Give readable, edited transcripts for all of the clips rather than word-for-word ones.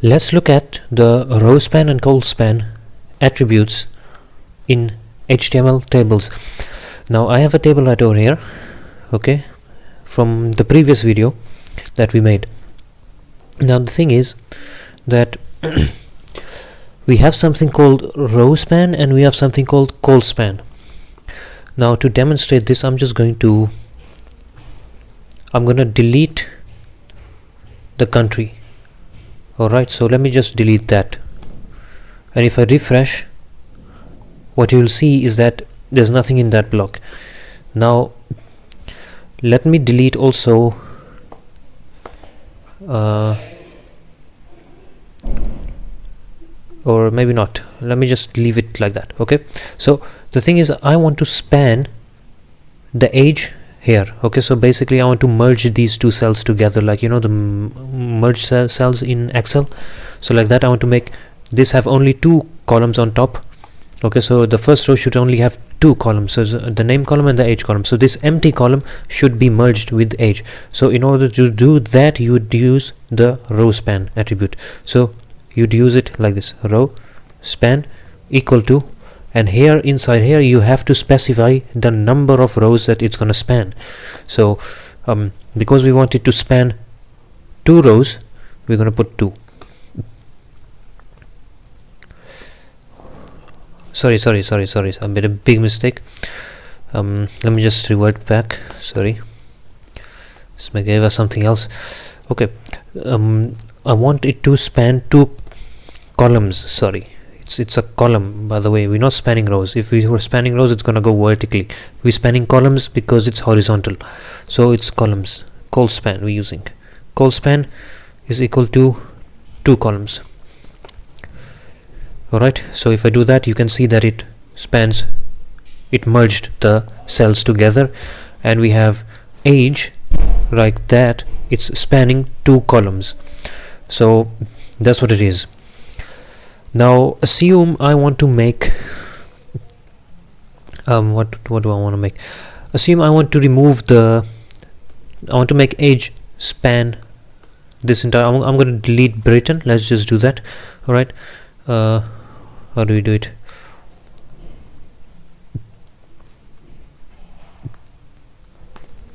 Let's look at the Rowspan and Colspan attributes in HTML tables. Now I have a table right over here, okay, from the previous video that we made. Now the thing is that we have something called Rowspan and we have something called Colspan. Now to demonstrate this, I'm gonna delete the country. Alright, so let me just delete that, and if I refresh, what you will see is that there's nothing in that block. Now let me delete also or maybe not, let me just leave it like that. Okay, so the thing is, I want to span the age here. Okay, so basically I want to merge these two cells together, like, you know, the merge cells in Excel. So like that, I want to make this have only two columns on top. Okay, so the first row should only have two columns, so the name column and the age column. So this empty column should be merged with age. So in order to do that, you would use the row span attribute. So you'd use it like this: row span equal to, and here inside here you have to specify the number of rows that it's gonna span. So because we want it to span 2 rows, we're gonna put 2. Sorry, I made a big mistake. Let me just revert back. Sorry, this may give us something else. Okay, I want it to span 2 columns. Sorry, it's a column, by the way. We're not spanning rows. If we were spanning rows, it's gonna go vertically. We're spanning columns because it's horizontal, so it's columns. Colspan we're using. Colspan is equal to 2 columns. Alright, so if I do that, you can see that it merged the cells together, and we have age like that. It's spanning 2 columns. So that's what it is. Now assume I want to make what do I want to make? Assume I want to remove I want to make age span this entire. I'm going to delete Britain. Let's just do that. Alright, how do we do it?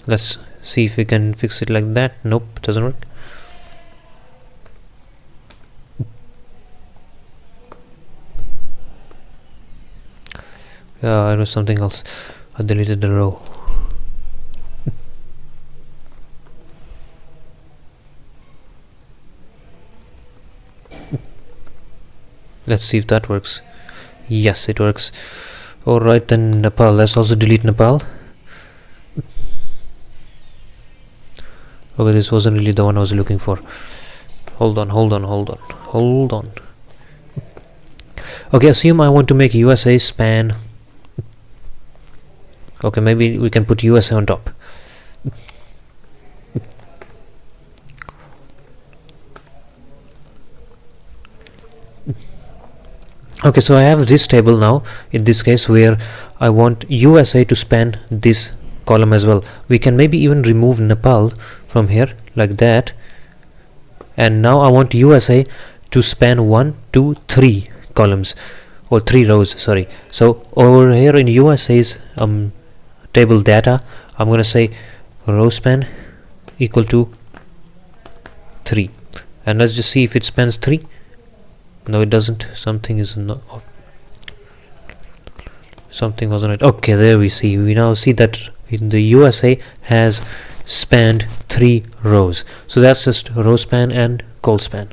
Let's see if we can fix it like that. Nope, doesn't work. It was something else. I deleted the row. Let's see if that works. Yes, it works. Alright, then Nepal. Let's also delete Nepal. Okay, this wasn't really the one I was looking for. Hold on. Okay, assume I want to make USA span. Okay, maybe we can put USA on top. Okay, so I have this table now, in this case, where I want USA to span this column as well. We can maybe even remove Nepal from here like that, and now I want USA to span 1, 2, 3 columns, or 3 rows, sorry. So over here in USA's table data, I'm gonna say row span equal to 3, and let's just see if it spans 3. No, it doesn't. Something wasn't right. Okay, there we now see that in the USA has spanned 3 rows. So that's just row span and Colspan.